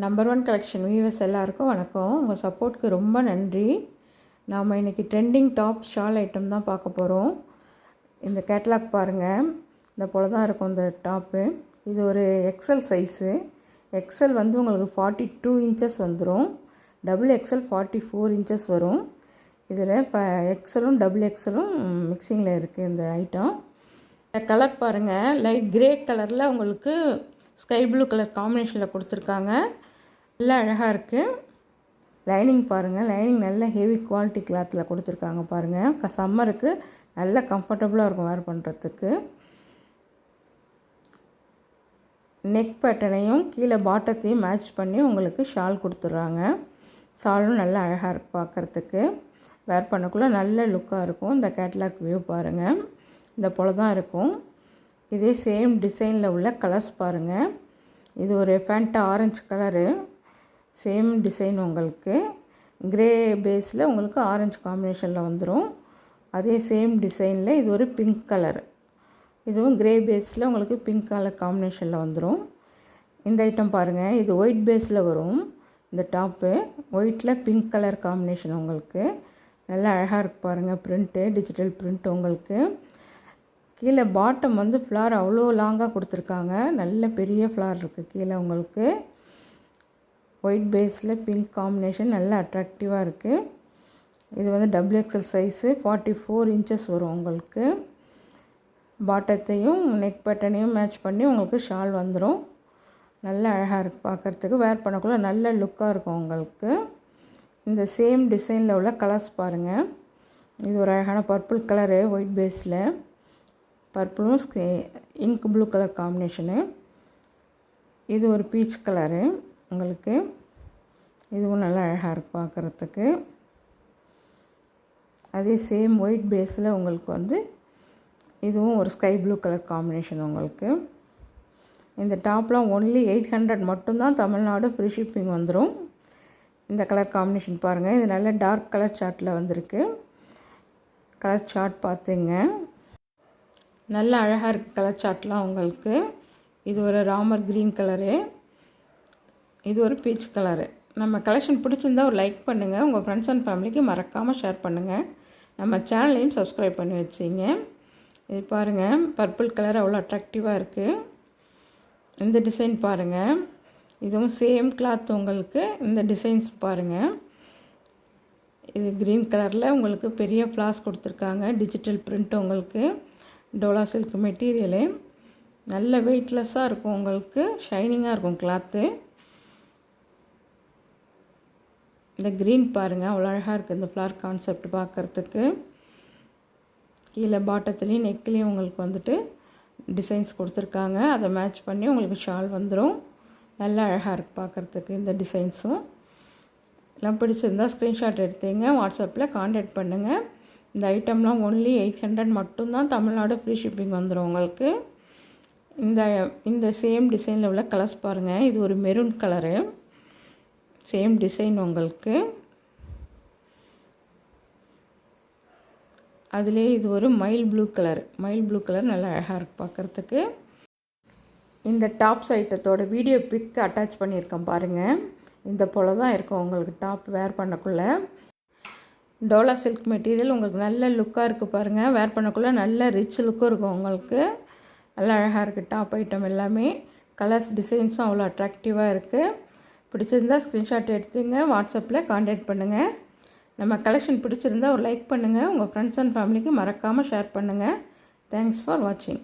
Number 1 collection viewers எல்லாருக்கும் வணக்கம். உங்கள் சப்போர்ட்க்கு ரொம்ப நன்றி. நாம் இன்றைக்கி ட்ரெண்டிங் டாப் ஷால் ஐட்டம் தான் பார்க்க போகிறோம். இந்த கேட்லாக் பாருங்கள், இந்த போல் தான் இருக்கும் இந்த டாப்பு. இது ஒரு எக்ஸல் சைஸு. எக்ஸல் வந்து உங்களுக்கு 42 இன்ச்சஸ் வந்துடும். டபுள் எக்ஸல் 44 இன்ச்சஸ் வரும். இதில் இப்போ எக்ஸலும் டபுள் எக்ஸலும் மிக்சிங்கில் இருக்குது இந்த ஐட்டம். இந்த கலர் பாருங்கள், லைட் கிரே கலரில் உங்களுக்கு ஸ்கை ப்ளூ கலர் காம்பினேஷனில் கொடுத்துருக்காங்க. நல்லா அழகாக இருக்குது. லைனிங் பாருங்கள், லைனிங் நல்ல ஹெவி குவாலிட்டி கிளாத்தில் கொடுத்துருக்காங்க பாருங்கள். சம்மருக்கு நல்ல கம்ஃபர்டபுளாக இருக்கும் வேர் பண்ணுறதுக்கு. நெக் பேட்டர்னையும் கீழே பாட்டத்தையும் மேட்ச் பண்ணி உங்களுக்கு ஷால் கொடுத்துட்றாங்க. ஷாலும் நல்லா அழகாக இருக்குது பார்க்குறதுக்கு. வேர் பண்ணக்குள்ளே நல்ல லுக்காக இருக்கும். இந்த கேட்லாக் வியூ பாருங்கள், இந்த போல் தான் இருக்கும். இதே சேம் டிசைனில் உள்ள கலர்ஸ் பாருங்கள். இது ஒரு Fanta orange colour, same design உங்களுக்கு கிரே பேஸில் உங்களுக்கு ஆரஞ்சு காம்பினேஷனில் வந்துடும். அதே சேம் டிசைனில் இது ஒரு பிங்க் கலர், இதுவும் கிரே பேஸில் உங்களுக்கு பிங்க் கலர் காம்பினேஷனில் வந்துடும். இந்த ஐட்டம் பாருங்கள், இது ஒயிட் பேஸில் வரும். இந்த டாப்பு ஒயிட்டில் பிங்க் கலர் காம்பினேஷன் உங்களுக்கு நல்லா அழகாக இருக்குது பாருங்கள். ப்ரிண்ட்டு டிஜிட்டல் ப்ரிண்ட் உங்களுக்கு. கீழே பாட்டம் வந்து ஃப்ளார் அவ்வளோ லாங்காக கொடுத்துருக்காங்க. நல்ல பெரிய ஃப்ளார் இருக்குது கீழே உங்களுக்கு. ஒயிட் பேஸில் பிங்க் காம்பினேஷன் நல்லா அட்ராக்டிவாக இருக்குது. இது வந்து டபுள் எக்ஸல் சைஸு 44 இன்ச்சஸ் வரும் உங்களுக்கு. பாட்டத்தையும் நெக் பேட்டர்னையும் மேட்ச் பண்ணி உங்களுக்கு ஷால் வந்துடும். நல்லா அழகாக இருக்குது பார்க்குறதுக்கு. வேர் பண்ணக்குள்ளே நல்ல லுக்காக இருக்கும் உங்களுக்கு. இந்த சேம் டிசைனில் உள்ள கலர்ஸ் பாருங்கள். இது ஒரு அழகான பர்பிள் கலரு ஒயிட் பேஸில், பர்பிளும் இங்க் ப்ளூ கலர் காம்பினேஷனு. இது ஒரு பீச் கலரு உங்களுக்கு. இதுவும் நல்லா அழகாக இருக்குது பார்க்குறதுக்கு. அதே சேம் ஒயிட் பேஸில் உங்களுக்கு வந்து இதுவும் ஒரு ஸ்கை ப்ளூ கலர் காம்பினேஷன் உங்களுக்கு. இந்த டாப்லாம் ஒன்லி 800 மட்டும்தான், தமிழ்நாடு ஃப்ரீ ஷிப்பிங் வந்துடும். இந்த கலர் காம்பினேஷன் பாருங்கள், இது நல்ல டார்க் கலர் சார்ட்டில் வந்திருக்கு. கலர் சார்ட் பார்த்துங்க, நல்லா அழகாக இருக்குது கலர் சார்ட்லாம் உங்களுக்கு. இது ஒரு ராமர் க்ரீன் கலரு, இது ஒரு பீச் கலரு. நம்ம கலெக்ஷன் பிடிச்சிருந்தால் ஒரு லைக் பண்ணுங்கள். உங்கள் ஃப்ரெண்ட்ஸ் அண்ட் ஃபேமிலிக்கு மறக்காமல் ஷேர் பண்ணுங்கள். நம்ம சேனலையும் சப்ஸ்கிரைப் பண்ணி வச்சிங்க. இது பாருங்கள், பர்பிள் கலர் அவ்வளோ அட்ராக்டிவாக இருக்குது. இந்த டிசைன் பாருங்கள், இதுவும் சேம் கிளாத் உங்களுக்கு. இந்த டிசைன்ஸ் பாருங்கள், இது க்ரீன் கலரில் உங்களுக்கு பெரிய ஃப்ளாஸ் கொடுத்துருக்காங்க. டிஜிட்டல் பிரிண்ட் உங்களுக்கு. டோலா சில்க் மெட்டீரியலு நல்ல வெயிட்லெஸ்ஸாக இருக்கும் உங்களுக்கு. ஷைனிங்காக இருக்கும் கிளாத்து. இந்த க்ரீன் பாருங்கள், அவ்வளோ அழகாக இருக்குது இந்த ஃப்ளார் கான்செப்ட் பார்க்குறதுக்கு. கீழே பாட்டத்துலேயும் நெக்லேயும் உங்களுக்கு வந்துட்டு டிசைன்ஸ் கொடுத்துருக்காங்க. அதை மேட்ச் பண்ணி உங்களுக்கு ஷால் வந்துடும். நல்லா அழகாக இருக்குது பார்க்குறதுக்கு. இந்த டிசைன்ஸும் எல்லாம் பிடிச்சிருந்தால் ஸ்க்ரீன்ஷாட் எடுத்தீங்க, வாட்ஸ்அப்பில் கான்டாக்ட் பண்ணுங்கள். இந்த ஐட்டம்லாம் ஒன்லி 800 மட்டும்தான், தமிழ்நாடு ஃப்ரீ ஷிப்பிங் வந்துடும் உங்களுக்கு. இந்த சேம் டிசைனில் உள்ள கலர்ஸ் பாருங்கள். இது ஒரு மெரூன் கலரு, சேம் டிசைன் உங்களுக்கு. அதிலே இது ஒரு மயில் ப்ளூ கலர், மயில் ப்ளூ கலர் நல்லா அழகாக இருக்குது பார்க்குறதுக்கு. இந்த டாப்ஸ் ஐட்டத்தோட வீடியோ பிக் அட்டாச் பண்ணியிருக்கேன் பாருங்கள். இந்த போல் தான் இருக்கும் உங்களுக்கு டாப் வேர் பண்ணக்குள்ளே. டோலா சில்க் மெட்டீரியல் உங்களுக்கு நல்ல லுக்காக இருக்குது பாருங்கள். வேர் பண்ணக்குள்ளே நல்ல ரிச் லுக்கும் இருக்கும் உங்களுக்கு. நல்லா அழகாக இருக்குது டாப் ஐட்டம் எல்லாமே. கலர்ஸ் டிசைன்ஸும் அவ்வளோ அட்ராக்டிவாக இருக்குது. பிடிச்சிருந்தால் ஸ்க்ரீன்ஷாட் எடுத்துங்க, வாட்ஸ்அப்பில் கான்டாக்ட் பண்ணுங்கள். நம்ம கலெக்ஷன் பிடிச்சிருந்தால் ஒரு லைக் பண்ணுங்கள். உங்கள் ஃப்ரெண்ட்ஸ் அண்ட் ஃபேமிலிக்கு மறக்காமல் ஷேர் பண்ணுங்கள். தேங்க்ஸ் ஃபார் வாட்சிங்.